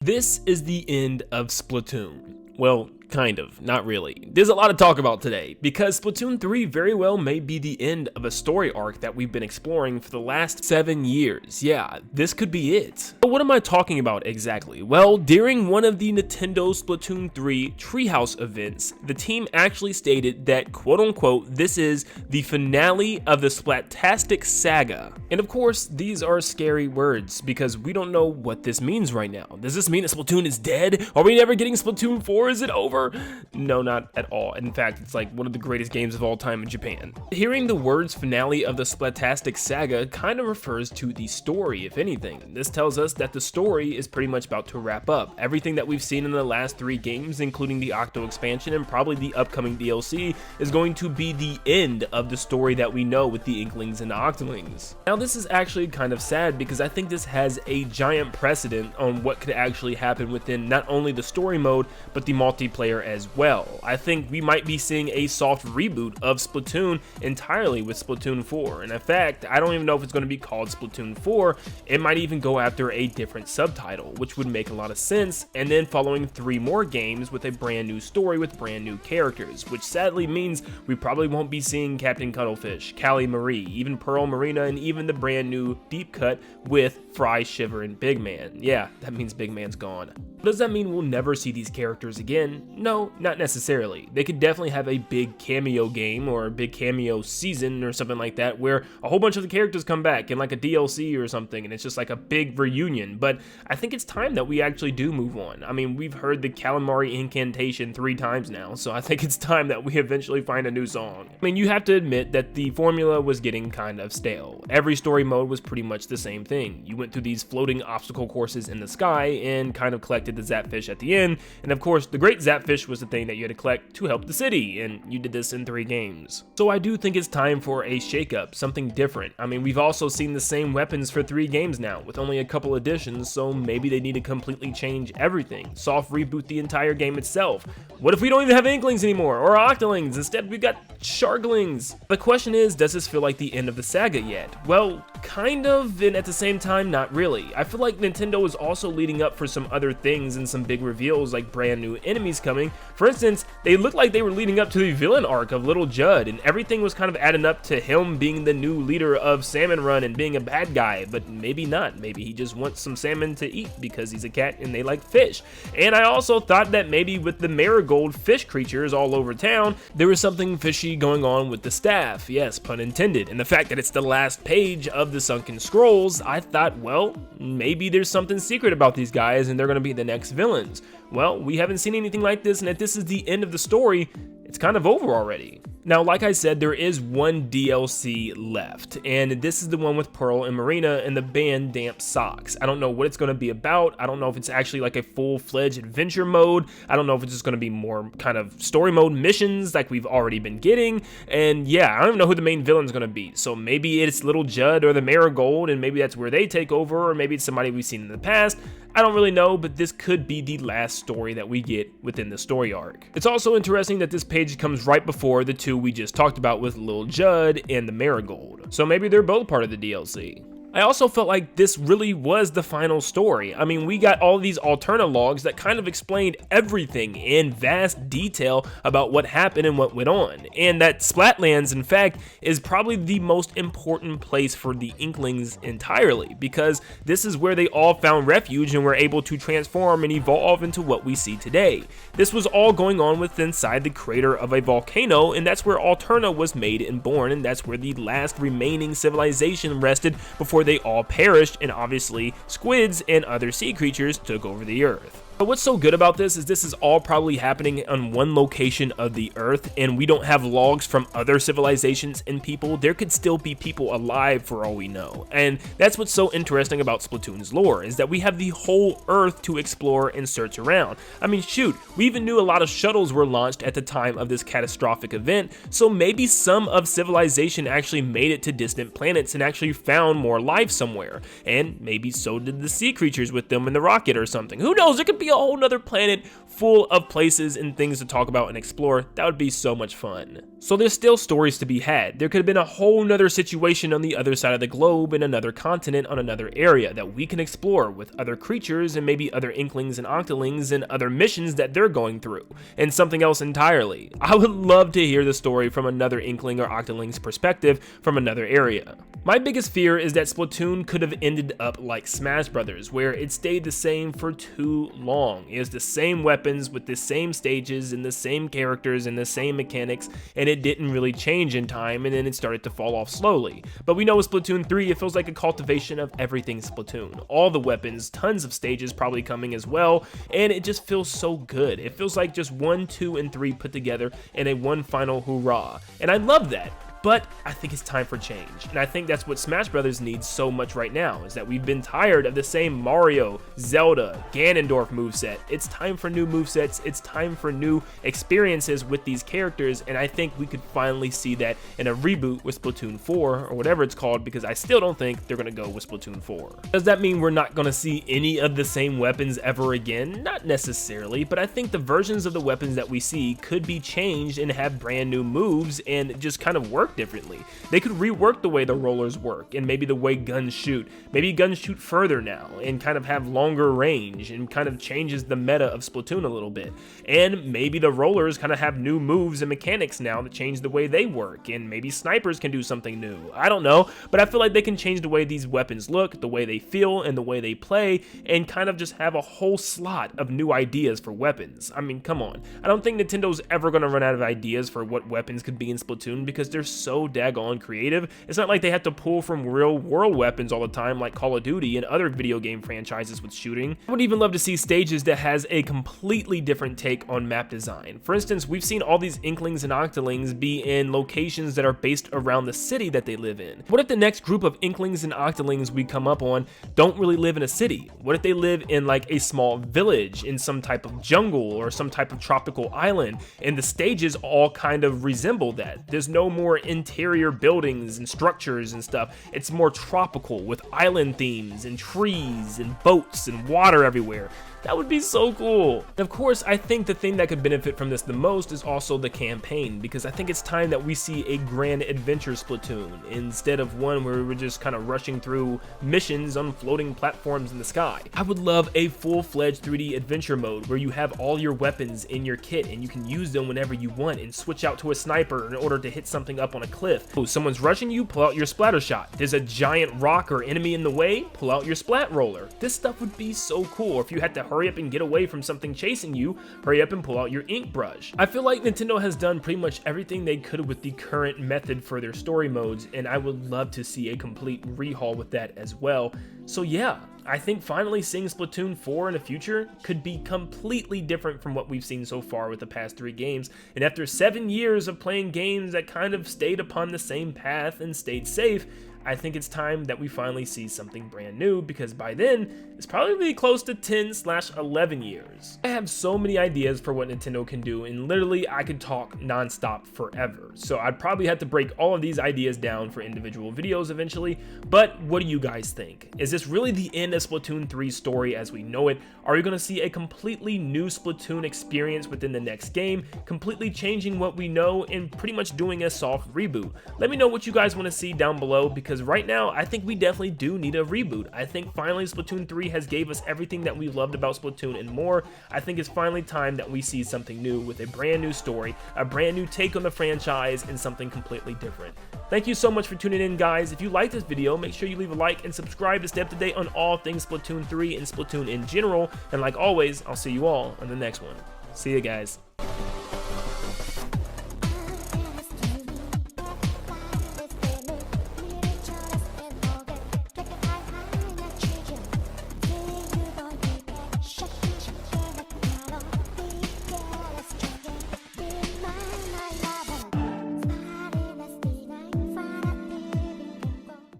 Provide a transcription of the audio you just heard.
This is the end of Splatoon. Well, kind of, not really. There's a lot to talk about today, because Splatoon 3 very well may be the end of a story arc that we've been exploring for the last 7 years. Yeah, this could be it. But what am I talking about exactly? Well, during one of the Nintendo Splatoon 3 Treehouse events, the team actually stated that, quote unquote, this is the finale of the Splatastic saga. And of course, these are scary words, because we don't know what this means right now. Does this mean that Splatoon is dead? Are we never getting Splatoon 4? Is it over? No, not at all. In fact, it's like one of the greatest games of all time in Japan. Hearing the words finale of the Splatastic saga kind of refers to the story, if anything. This tells us that the story is pretty much about to wrap up. Everything that we've seen in the last 3 games, including the Octo expansion and probably the upcoming DLC, is going to be the end of the story that we know with the Inklings and the Octolings. Now, this is actually kind of sad, because I think this has a giant precedent on what could actually happen within not only the story mode, but the multiplayer as well. I think we might be seeing a soft reboot of Splatoon entirely with Splatoon 4. And in fact, I don't even know if it's going to be called Splatoon 4. It might even go after a different subtitle, which would make a lot of sense. And then following 3 more games with a brand new story with brand new characters, which sadly means we probably won't be seeing Captain Cuttlefish, Callie Marie, even Pearl Marina, and even the brand new Deep Cut with Fry, Shiver, and Big Man. Yeah, that means Big Man's gone. Does that mean we'll never see these characters again? No, not necessarily. They could definitely have a big cameo game or a big cameo season or something like that, where a whole bunch of the characters come back in like a DLC or something, and it's just like a big reunion. But I think it's time that we actually do move on. I mean, we've heard the Calamari incantation 3 times now, so I think it's time that we eventually find a new song. I mean, you have to admit that the formula was getting kind of stale. Every story mode was pretty much the same thing. You went through these floating obstacle courses in the sky and kind of collected the Zapfish at the end, and of course the Great Zapfish was the thing that you had to collect to help the city, and you did this in 3 games. So I do think it's time for a shakeup, something different. I mean, we've also seen the same weapons for 3 games now, with only a couple additions, so maybe they need to completely change everything. Soft reboot the entire game itself. What if we don't even have Inklings anymore, or Octolings? Instead, we've got Sharglings. The question is, does this feel like the end of the saga yet? Well, kind of, and at the same time, not really. I feel like Nintendo is also leading up for some other things and some big reveals, like brand new enemies coming. For instance, they looked like they were leading up to the villain arc of Little Judd, and everything was kind of adding up to him being the new leader of Salmon Run and being a bad guy, but maybe not. Maybe he just wants some salmon to eat because he's a cat and they like fish. And I also thought that maybe with the marigold fish creatures all over town, there was something fishy going on with the staff. Yes, pun intended. And the fact that it's the last page of the Sunken Scrolls, I thought, well, maybe there's something secret about these guys and they're going to be the next villains. Well, we haven't seen anything like this, and if this is the end of the story, it's kind of over already. Now, like I said, there is one DLC left, and this is the one with Pearl and Marina and the band Damp Socks. I don't know what it's going to be about. I don't know if it's actually like a full-fledged adventure mode. I don't know if it's just going to be more kind of story mode missions like we've already been getting. And yeah, I don't even know who the main villain's going to be. So maybe it's Little Judd or the Marigold, and maybe that's where they take over, or maybe it's somebody we've seen in the past. I don't really know, but this could be the last story that we get within the story arc. It's also interesting that this page comes right before the 2 we just talked about with Lil Judd and the Marigold. So maybe they're both part of the DLC. I also felt like this really was the final story. I mean, we got all these Alterna logs that kind of explained everything in vast detail about what happened and what went on. And that Splatlands, in fact, is probably the most important place for the Inklings entirely, because this is where they all found refuge and were able to transform and evolve into what we see today. This was all going on within inside the crater of a volcano, and that's where Alterna was made and born, and that's where the last remaining civilization rested before they all perished, and obviously squids and other sea creatures took over the earth. But what's so good about this is all probably happening on one location of the Earth, and we don't have logs from other civilizations and people. There could still be people alive for all we know. And that's what's so interesting about Splatoon's lore, is that we have the whole Earth to explore and search around. I mean, shoot, we even knew a lot of shuttles were launched at the time of this catastrophic event, so maybe some of civilization actually made it to distant planets and actually found more life somewhere. And maybe so did the sea creatures with them in the rocket or something. Who knows? There could be a whole nother planet full of places and things to talk about and explore. That would be so much fun. So there's still stories to be had. There could have been a whole nother situation on the other side of the globe in another continent on another area that we can explore with other creatures and maybe other inklings and octolings and other missions that they're going through and something else entirely. I would love to hear the story from another inkling or octoling's perspective from another area. My biggest fear is that Splatoon could have ended up like Smash Brothers, where it stayed the same for too long. It was the same weapons with the same stages and the same characters and the same mechanics, and it didn't really change in time, and then it started to fall off slowly. But we know with Splatoon 3, it feels like a cultivation of everything Splatoon. All the weapons, tons of stages probably coming as well, and it just feels so good. It feels like just 1, 2, and 3 put together in a one final hoorah, and I love that. But I think it's time for change, and I think that's what Smash Brothers needs so much right now, is that we've been tired of the same Mario, Zelda, Ganondorf moveset. It's time for new movesets, it's time for new experiences with these characters, and I think we could finally see that in a reboot with Splatoon 4, or whatever it's called, because I still don't think they're going to go with Splatoon 4. Does that mean we're not going to see any of the same weapons ever again? Not necessarily, but I think the versions of the weapons that we see could be changed and have brand new moves and just kind of work differently. They could rework the way the rollers work and maybe the way guns shoot. Maybe guns shoot further now and kind of have longer range and kind of changes the meta of Splatoon a little bit. And maybe the rollers kind of have new moves and mechanics now that change the way they work, and maybe snipers can do something new. I don't know, but I feel like they can change the way these weapons look, the way they feel, and the way they play, and kind of just have a whole slot of new ideas for weapons. I mean, come on. I don't think Nintendo's ever going to run out of ideas for what weapons could be in Splatoon because they're so daggone creative. It's not like they have to pull from real world weapons all the time like Call of Duty and other video game franchises with shooting. I would even love to see stages that has a completely different take on map design. For instance, we've seen all these inklings and octolings be in locations that are based around the city that they live in. What if the next group of inklings and octolings we come up on don't really live in a city? What if they live in like a small village in some type of jungle or some type of tropical island, and the stages all kind of resemble that? There's no more interior buildings and structures and stuff. It's more tropical with island themes and trees and boats and water everywhere. That would be so cool. And of course, I think the thing that could benefit from this the most is also the campaign, because I think it's time that we see a grand adventure Splatoon instead of one where we're just kind of rushing through missions on floating platforms in the sky. I would love a full-fledged 3D adventure mode where you have all your weapons in your kit and you can use them whenever you want and switch out to a sniper in order to hit something up on a cliff. Oh, someone's rushing you, pull out your splatter shot. There's a giant rock or enemy in the way, pull out your splat roller. This stuff would be so cool. If you had to hurry up and get away from something chasing you, hurry up and pull out your ink brush. I feel like Nintendo has done pretty much everything they could with the current method for their story modes, and I would love to see a complete rehaul with that as well. So yeah, I think finally seeing Splatoon 4 in the future could be completely different from what we've seen so far with the past 3 games, and after 7 years of playing games that kind of stayed upon the same path and stayed safe, I think it's time that we finally see something brand new, because by then, it's probably close to 10/11 years. I have so many ideas for what Nintendo can do, and literally I could talk non-stop forever. So I'd probably have to break all of these ideas down for individual videos eventually, but what do you guys think? Is this really the end of Splatoon 3's story as we know it? Are we going to see a completely new Splatoon experience within the next game, completely changing what we know and pretty much doing a soft reboot? Let me know what you guys want to see down below, because right now I think we definitely do need a reboot. I think finally Splatoon 3 has gave us everything that we loved about Splatoon and more. I think it's finally time that we see something new with a brand new story, a brand new take on the franchise, and something completely different. Thank you so much for tuning in, guys. If you like this video, make sure you leave a like and subscribe to stay up to date on all things Splatoon 3 and Splatoon in general. And like always, I'll see you all on the next one. See you guys.